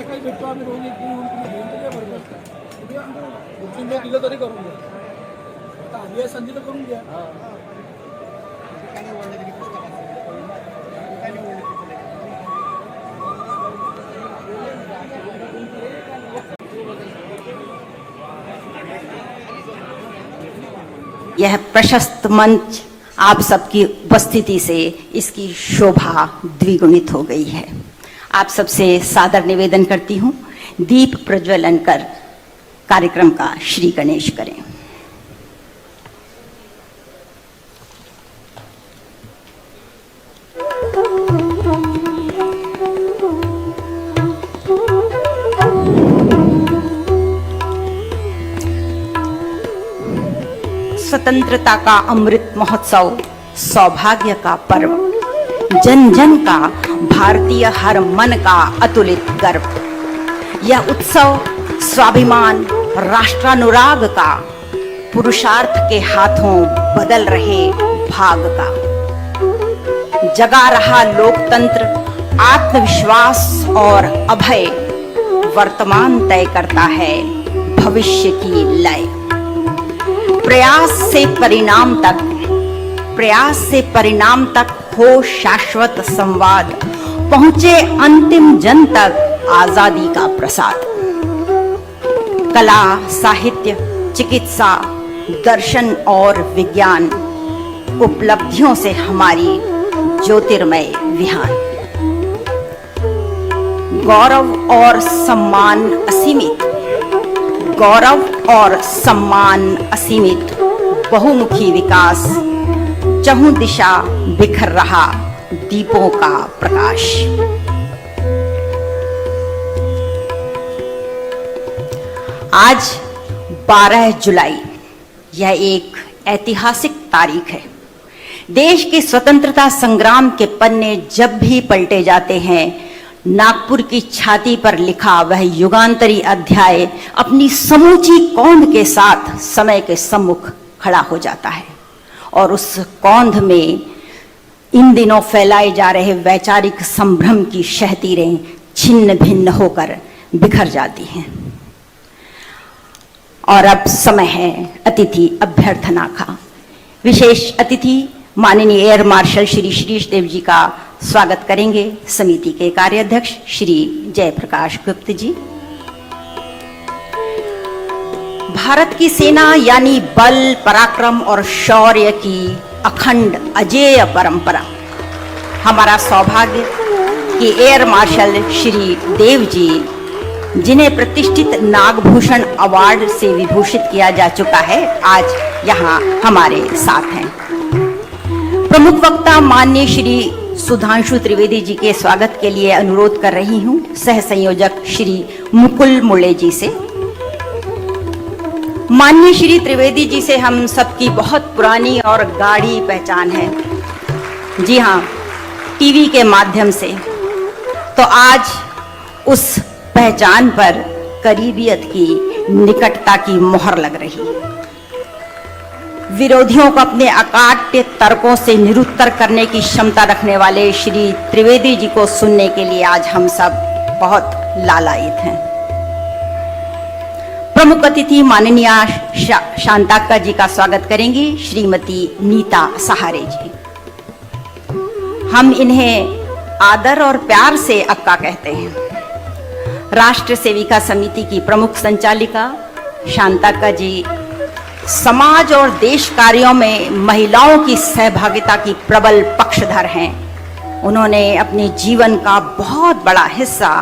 सकाळी भेटतो आम्ही रोज एक घेऊन बरोबर उद्या दिलं तरी करून घ्या. आता आली आहे संधी तर करून घ्या. यह प्रशस्त मंच आप सबकी उपस्थिति से इसकी शोभा द्विगुणित हो गई है. आप सबसे सादर निवेदन करती हूँ, दीप प्रज्वलन कर कार्यक्रम का श्री गणेश करें. स्वतंत्रता का अमृत महोत्सव सौभाग्य का पर्व, जन जन का भारतीय हर मन का अतुलित गर्व. यह उत्सव स्वाभिमान राष्ट्रानुराग का, पुरुषार्थ के हाथों बदल रहे भाग का. जगा रहा लोकतंत्र आत्मविश्वास और अभय, वर्तमान तय करता है भविष्य की लय. प्रयास से परिणाम तक हो शाश्वत संवाद, पहुंचे अंतिम जन तक आजादी का प्रसाद. कला, साहित्य, चिकित्सा, दर्शन और विज्ञान, उपलब्धियों से हमारी ज्योतिर्मय विहान. गौरव और सम्मान असीमित, बहुमुखी विकास, चहुं दिशा बिखर रहा दीपों का प्रकाश. आज 12 जुलाई, यह एक ऐतिहासिक तारीख है. देश के स्वतंत्रता संग्राम के पन्ने जब भी पलटे जाते हैं, नागपुर की छाती पर लिखा वह युगांतरी अध्याय अपनी समूची कौंध के साथ समय के सम्मुख खड़ा हो जाता है. और उस कौंध में इन दिनों फैलाए जा रहे वैचारिक संभ्रम की शहतीरें छिन्न भिन्न होकर बिखर जाती हैं. और अब समय है अतिथि अभ्यर्थना का. विशेष अतिथि माननीय एयर मार्शल श्री श्रीश देव जी का स्वागत करेंगे समिति के कार्याध्यक्ष श्री जयप्रकाश गुप्त जी. भारत की सेना यानी बल, पराक्रम और शौर्य की अखंड अजेय परंपरा. हमारा सौभाग्य कि एयर मार्शल श्री देव जी, जिन्हें प्रतिष्ठित नागभूषण अवार्ड से विभूषित किया जा चुका है, आज यहाँ हमारे साथ हैं. प्रमुख वक्ता माननीय श्री सुधांशु त्रिवेदी जी के स्वागत के लिए अनुरोध कर रही हूँ सह संयोजक श्री मुकुल मुले जी से. माननीय श्री त्रिवेदी जी से हम सबकी बहुत पुरानी और गाढ़ी पहचान है. जी हाँ, टीवी के माध्यम से. तो आज उस पहचान पर करीबियत की, निकटता की मोहर लग रही है. विरोधियों को अपने अकाट्य तर्कों से निरुत्तर करने की क्षमता रखने वाले श्री त्रिवेदी जी को सुनने के लिए आज हम सब बहुत लालायित हैं. प्रमुख अतिथि माननीय शांताक्का जी का स्वागत करेंगी श्रीमती नीता सहारे जी. हम इन्हें आदर और प्यार से अक्का कहते हैं. राष्ट्र सेविका समिति की प्रमुख संचालिका शांताक्का जी समाज और देश कार्यों में महिलाओं की सहभागिता की प्रबल पक्षधर हैं. उन्होंने अपने जीवन का बहुत बड़ा हिस्सा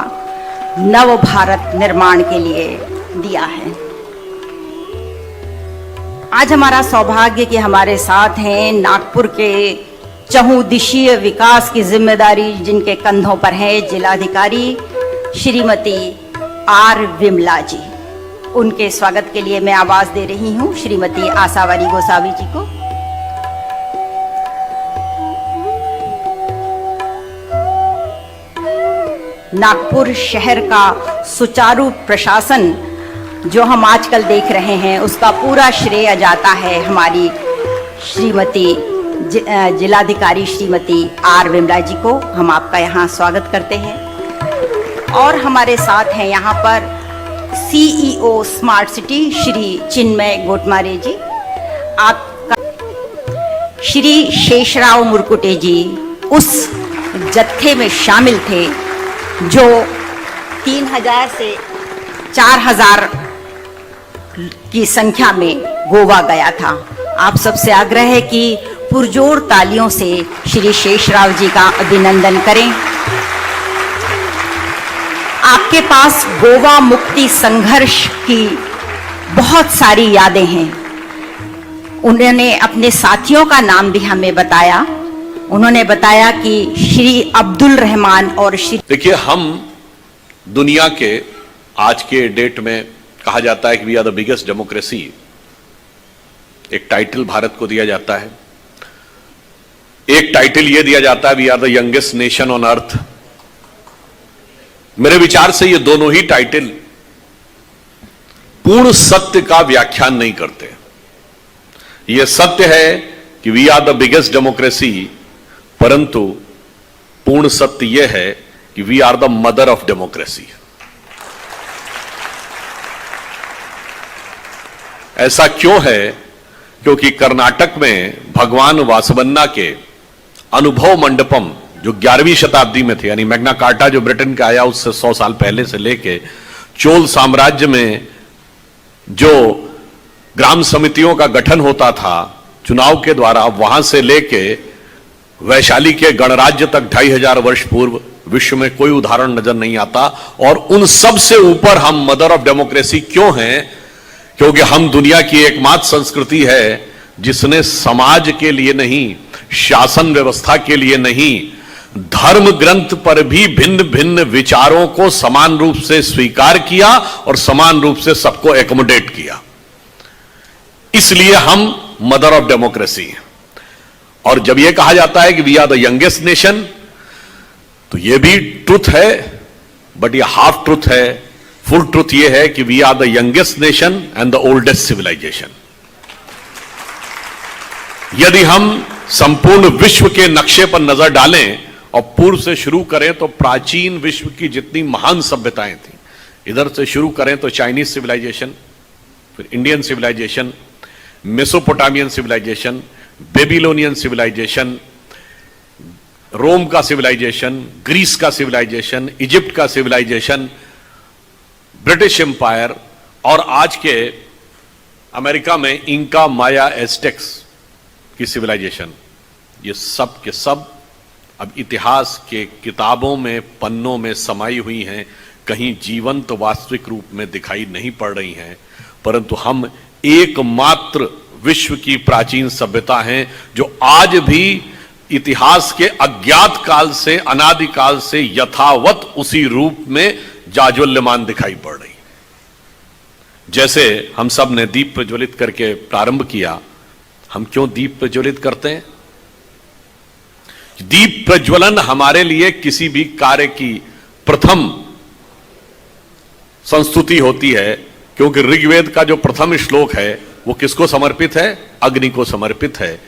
नव भारत निर्माण के लिए दिया है. आज हमारा सौभाग्य कि हमारे साथ हैं नागपुर के चहुदिशीय विकास की जिम्मेदारी जिनके कंधों पर है जिलाधिकारी श्रीमती आर विमला जी. उनके स्वागत के लिए मैं आवाज दे रही हूं श्रीमती आशावारी गोसावी जी को. नागपुर शहर का सुचारू प्रशासन जो हम आजकल देख रहे हैं, उसका पूरा श्रेय जाता है हमारी श्रीमती जिलाधिकारी श्रीमती आर विमला जी को हम आपका यहाँ स्वागत करते हैं। और हमारे साथ हैं यहाँ पर CEO स्मार्ट सिटी श्री चिन्मय गोटमारे जी, आपका श्री शेषराव मुरकुटे जी उस जत्थे में शामिल थे जो 3000 से 4000 की संख्या में गोवा गया था। आप सबसे आग्रह है कि पुरजोर तालियों से श्री शेषराव जी का अभिनंदन करें। आपके पास गोवा मुक्ति संघर्ष की बहुत सारी यादें हैं। उन्होंने अपने साथियों का नाम भी हमें बताया। उन्होंने बताया कि श्री अब्दुल रहमान और श्री, देखिए, हम दुनिया के आज के डेट में कहा जाता है कि we are the biggest democracy, एक टाइटल भारत को दिया जाता है। एक टाइटल यह दिया जाता है we are the youngest nation on earth. मेरे विचार से ये दोनों ही टाइटल पूर्ण सत्य का व्याख्यान नहीं करते। यह सत्य है कि we are the biggest democracy, परंतु पूर्ण सत्य यह है कि we are the mother of democracy. ऐसा क्यों है? क्योंकि कर्नाटक में भगवान वासवन्ना के अनुभव मंडपम जो 11वीं शताब्दी में थे, यानी मैग्ना कार्टा जो ब्रिटेन का आया उससे 100 साल पहले से लेके चोल साम्राज्य में जो ग्राम समितियों का गठन होता था चुनाव के द्वारा, वहां से लेके वैशाली के गणराज्य तक 2500 वर्ष पूर्व विश्व में कोई उदाहरण नजर नहीं आता। और उन सब से ऊपर हम मदर ऑफ डेमोक्रेसी क्यों हैं? क्योंकि हम दुनिया की एकमात्र संस्कृति है जिसने समाज के लिए नहीं, शासन व्यवस्था के लिए नहीं, धर्म ग्रंथ पर भी भिन्न भिन्न विचारों को समान रूप से स्वीकार किया और समान रूप से सबको एकोमोडेट किया। इसलिए हम मदर ऑफ डेमोक्रेसी हैं। और जब यह कहा जाता है कि we are the youngest nation, तो यह भी ट्रुथ है, बट यह हाफ ट्रुथ है। फुल ट्रुथ यह है कि we are the youngest nation and the oldest civilisation. यदि हम संपूर्ण विश्व के नक्शे पर नजर डालें और पूर्व से शुरू करें तो प्राचीन विश्व की जितनी महान सभ्यताएं थी, इधर से शुरू करें तो चाइनीज सिविलाइजेशन, फिर Indian civilisation, Mesopotamian civilisation, Babylonian civilisation, Rome का सिविलाइजेशन, ग्रीस का सिविलाइजेशन, इजिप्ट का सिविलाइजेशन, ब्रिटिश एम्पायर, और आज के अमेरिका में इंका, माया, एज़टेक्स की सिविलाइजेशन, ये सब के सब अब इतिहास के किताबों में, पन्नों में समाई हुई हैं, कहीं जीवंत वास्तविक रूप में दिखाई नहीं पड़ रही हैं। परंतु हम एकमात्र विश्व की प्राचीन सभ्यता हैं जो आज भी इतिहास के अज्ञात काल से, अनादिकाल से यथावत उसी रूप में जाज्वल्यमान दिखाई पड़ रही। जैसे हम सब ने दीप प्रज्वलित करके प्रारंभ किया। हम क्यों दीप प्रज्वलित करते हैं? दीप प्रज्वलन हमारे लिए किसी भी कार्य की प्रथम संस्तुति होती है, क्योंकि ऋग्वेद का जो प्रथम श्लोक है वो किसको समर्पित है? अग्नि को समर्पित है।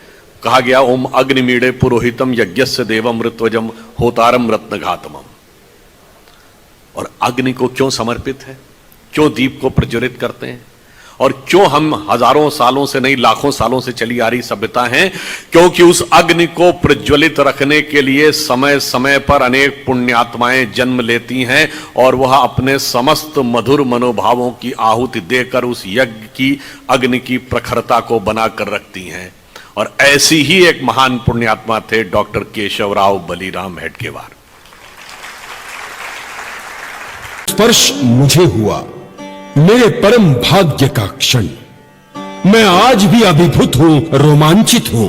कहा गया ओम अग्निमीड़े पुरोहितम यज्ञस्य देवम ऋत्वजम होतारम रत्नघातमम। और अग्नि को क्यों समर्पित है? क्यों दीप को प्रज्वलित करते हैं? और क्यों हम हजारों सालों से नहीं लाखों सालों से चली आ रही सभ्यता हैं? क्योंकि उस अग्नि को प्रज्वलित रखने के लिए समय समय पर अनेक पुण्यात्माएं जन्म लेती हैं और वह अपने समस्त मधुर मनोभावों की आहुति देकर उस यज्ञ की अग्नि की प्रखरता को बनाकर रखती हैं। और ऐसी ही एक महान पुण्यात्मा थे डॉक्टर केशवराव बलीराम हेडगेवार। स्पर्श मुझे हुआ, मेरे परम भाग्य का क्षण। मैं आज भी अभिभूत हूं, रोमांचित हूं।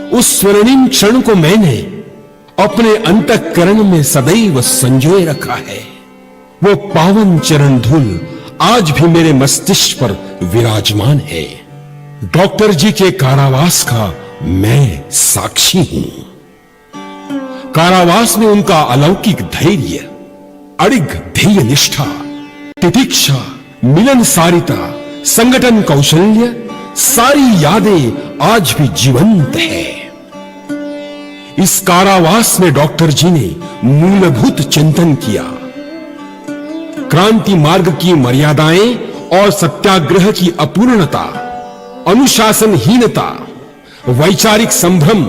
उस स्वर्णिम क्षण को मैंने अपने अंतःकरण में सदैव संजोए रखा है। वो पावन चरण धूल आज भी मेरे मस्तिष्क पर विराजमान है। डॉक्टर जी के कारावास का मैं साक्षी हूं। कारावास में उनका अलौकिक धैर्य, अड़िग ध्येय निष्ठा, तितिक्षा, मिलनसारिता, संगठन कौशल्य, सारी यादें आज भी जीवंत है। इस कारावास में डॉक्टर जी ने मूलभूत चिंतन किया। क्रांति मार्ग की मर्यादाएं और सत्याग्रह की अपूर्णता, अनुशासनहीनता, वैचारिक संभ्रम,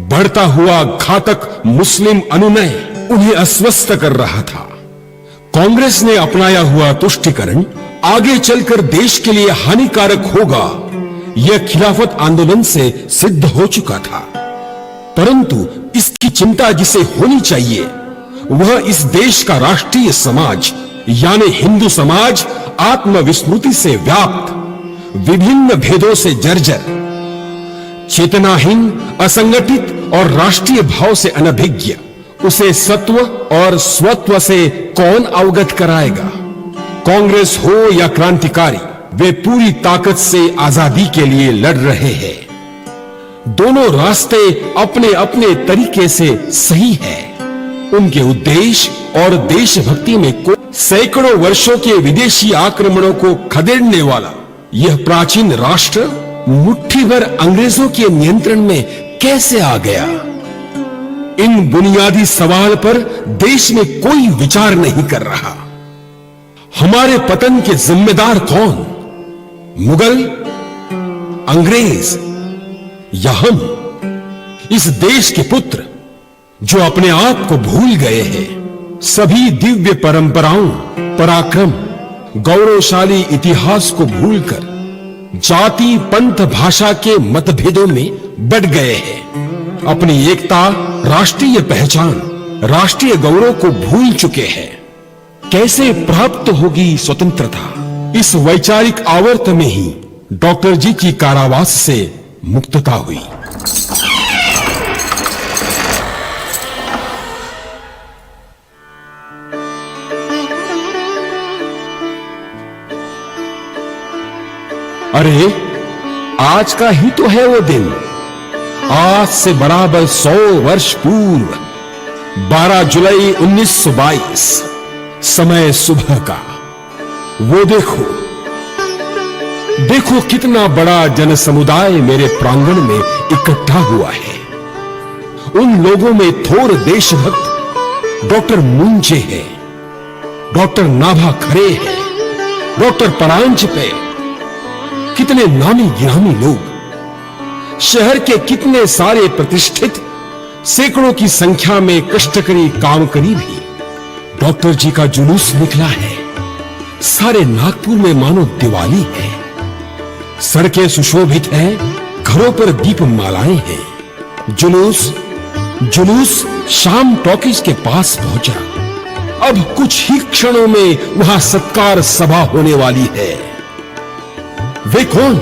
बढ़ता हुआ घातक मुस्लिम अनुनय उन्हें अस्वस्थ कर रहा था। कांग्रेस ने अपनाया हुआ तुष्टीकरण आगे चलकर देश के लिए हानिकारक होगा, यह खिलाफत आंदोलन से सिद्ध हो चुका था। परंतु इसकी चिंता जिसे होनी चाहिए वह इस देश का राष्ट्रीय समाज यानी हिंदू समाज आत्मविस्मृति से व्याप्त, विभिन्न भेदों से जर्जर, चेतनाहीन, असंगठित और राष्ट्रीय भाव से अनभिज्ञ, उसे सत्व और स्वत्व से कौन अवगत कराएगा? कांग्रेस हो या क्रांतिकारी, वे पूरी ताकत से आजादी के लिए लड़ रहे हैं। दोनों रास्ते अपने अपने तरीके से सही है। उनके उद्देश्य और देशभक्ति में सैकड़ों वर्षों के विदेशी आक्रमणों को खदेड़ने वाला यह प्राचीन राष्ट्र मुट्ठी भर अंग्रेजों के नियंत्रण में कैसे आ गया? इन बुनियादी सवाल पर देश में कोई विचार नहीं कर रहा। हमारे पतन के जिम्मेदार कौन? मुगल, अंग्रेज या हम, इस देश के पुत्र जो अपने आप को भूल गए हैं? सभी दिव्य परंपराओं, पराक्रम, गौरवशाली इतिहास को भूलकर जाति, पंथ, भाषा के मतभेदों में बढ़ गए हैं। अपनी एकता, राष्ट्रीय पहचान, राष्ट्रीय गौरव को भूल चुके हैं। कैसे प्राप्त होगी स्वतंत्रता? इस वैचारिक आवर्त में ही डॉक्टर जी की कारावास से मुक्तता हुई। अरे आज का ही तो है वो दिन। आज से बराबर 100 वर्ष पूर्व 12 जुलाई 1922, समय सुबह का। वो देखो देखो कितना बड़ा जन समुदाय मेरे प्रांगण में इकट्ठा हुआ है। उन लोगों में थोर देशभक्त डॉक्टर मुंजे है, डॉक्टर नाभा खरे है, डॉक्टर परांजपे, कितने नामी गिरामी लोग, शहर के कितने सारे प्रतिष्ठित, सैकड़ों की संख्या में कष्टकरी कामकरी भी। डॉक्टर जी का जुलूस निकला है। सारे नागपुर में मानो दिवाली है। सड़कें सुशोभित हैं, घरों पर दीप मालाएं हैं। जुलूस शाम टॉकीज के पास पहुंचा। अब कुछ ही क्षणों में वहां सत्कार सभा होने वाली है। वे कौन?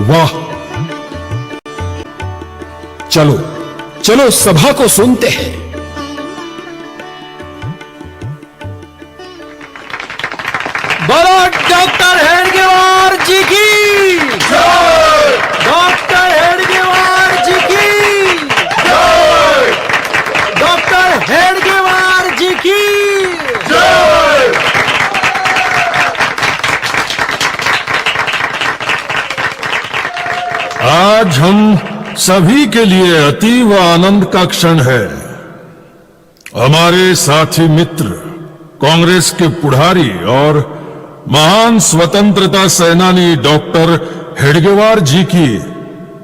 वाह, चलो चलो सभा को सुनते हैं। बोलो डॉक्टर हेडगेवार जी की जय। डॉक्टर हेडगेवार जी की जय। डॉक्टर हेडगेवार जी की जय। आज हम सभी के लिए अतीव आनंद का क्षण है। हमारे साथी मित्र, कांग्रेस के पुढ़ारी और महान स्वतंत्रता सेनानी डॉक्टर हेडगेवार जी की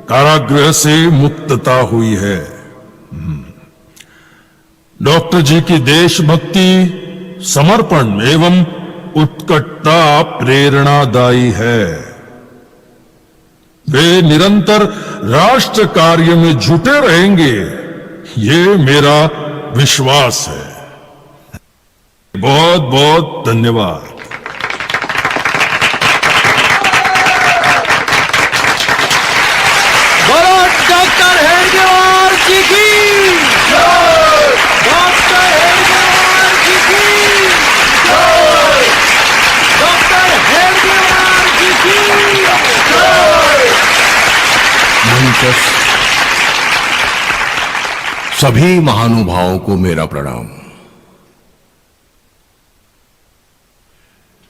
कारागृह से मुक्तता हुई है। डॉक्टर जी की देशभक्ति, समर्पण एवं उत्कटता प्रेरणादायी है। वे निरंतर राष्ट्र कार्य में जुटे रहेंगे, ये मेरा विश्वास है। बहुत बहुत धन्यवाद। बोलो डॉक्टर हेडगेवार जी की जय। डॉक्टर हेडगेवार जी की जय। डॉक्टर हेडगेवार जी की जय। मंचस्थ सभी महानुभावों को मेरा प्रणाम।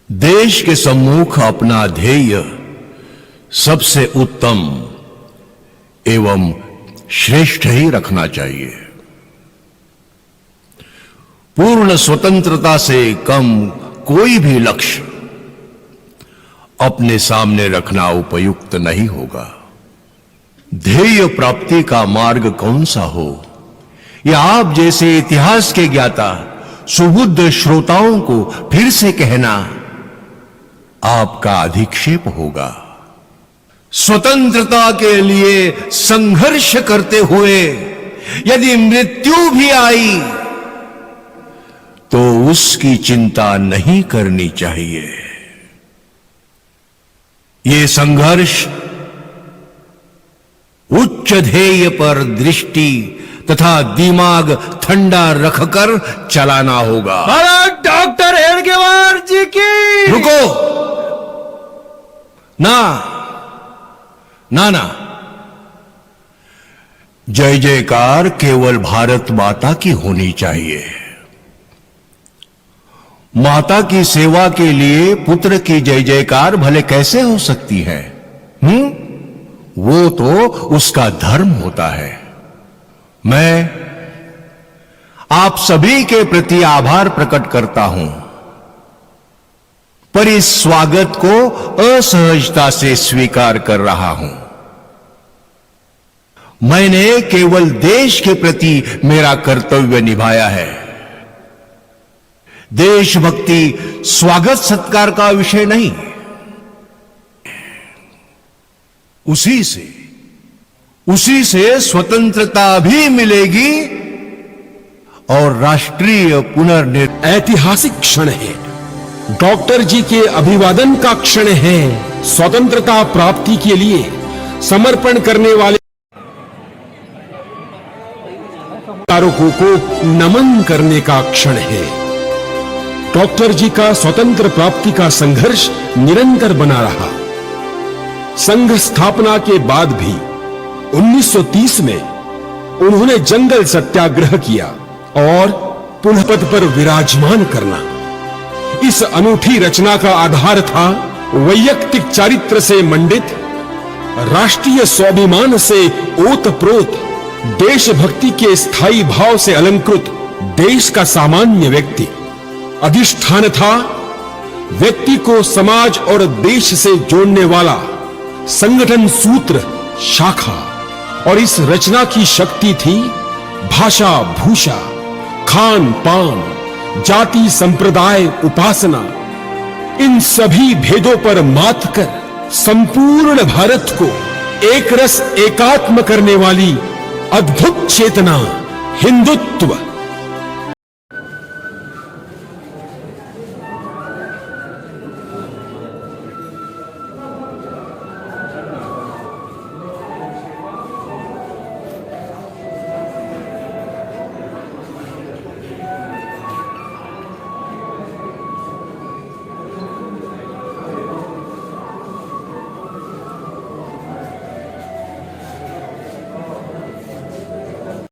देश के सम्मुख अपना ध्येय सबसे उत्तम एवं श्रेष्ठ ही रखना चाहिए। पूर्ण स्वतंत्रता से कम कोई भी लक्ष्य अपने सामने रखना उपयुक्त नहीं होगा। ध्येय प्राप्ति का मार्ग कौन सा हो, यह आप जैसे इतिहास के ज्ञाता सुबुद्ध श्रोताओं को फिर से कहना आपका अधिक्षेप होगा। स्वतंत्रता के लिए संघर्ष करते हुए यदि मृत्यु भी आई तो उसकी चिंता नहीं करनी चाहिए। ये संघर्ष उच्च ध्येय पर दृष्टि तथा दिमाग ठंडा रखकर चलाना होगा। डॉक्टर हेडगेवार जी की रुको, ना ना ना, जय जयकार केवल भारत माता की होनी चाहिए। माता की सेवा के लिए पुत्र की जय जयकार भले कैसे हो सकती है? वो तो उसका धर्म होता है। मैं आप सभी के प्रति आभार प्रकट करता हूं, पर इस स्वागत को असहजता से स्वीकार कर रहा हूं। मैंने केवल देश के प्रति मेरा कर्तव्य निभाया है। देशभक्ति स्वागत सत्कार का विषय नहीं, उसी से स्वतंत्रता भी मिलेगी और राष्ट्रीय पुनर्निर्माण। ऐतिहासिक क्षण है, डॉक्टर जी के अभिवादन का क्षण है। स्वतंत्रता प्राप्ति के लिए समर्पण करने वाले कारकों को नमन करने का क्षण है। डॉक्टर जी का स्वतंत्र प्राप्ति का संघर्ष निरंतर बना रहा। संघ स्थापना के बाद भी 1930 में उन्होंने जंगल सत्याग्रह किया और पुनः पद पर विराजमान करना। इस अनूठी रचना का आधार था वैयक्तिक चारित्र से मंडित, राष्ट्रीय स्वाभिमान से ओतप्रोत, देशभक्ति के स्थायी भाव से अलंकृत देश का सामान्य व्यक्ति। अधिष्ठान था व्यक्ति को समाज और देश से जोड़ने वाला संगठन सूत्र शाखा, और इस रचना की शक्ति थी भाषा भूषा, खान पान, जाति संप्रदाय उपासना, इन सभी भेदों पर मात कर संपूर्ण भारत को एक रस एकात्म करने वाली अद्भुत चेतना हिंदुत्व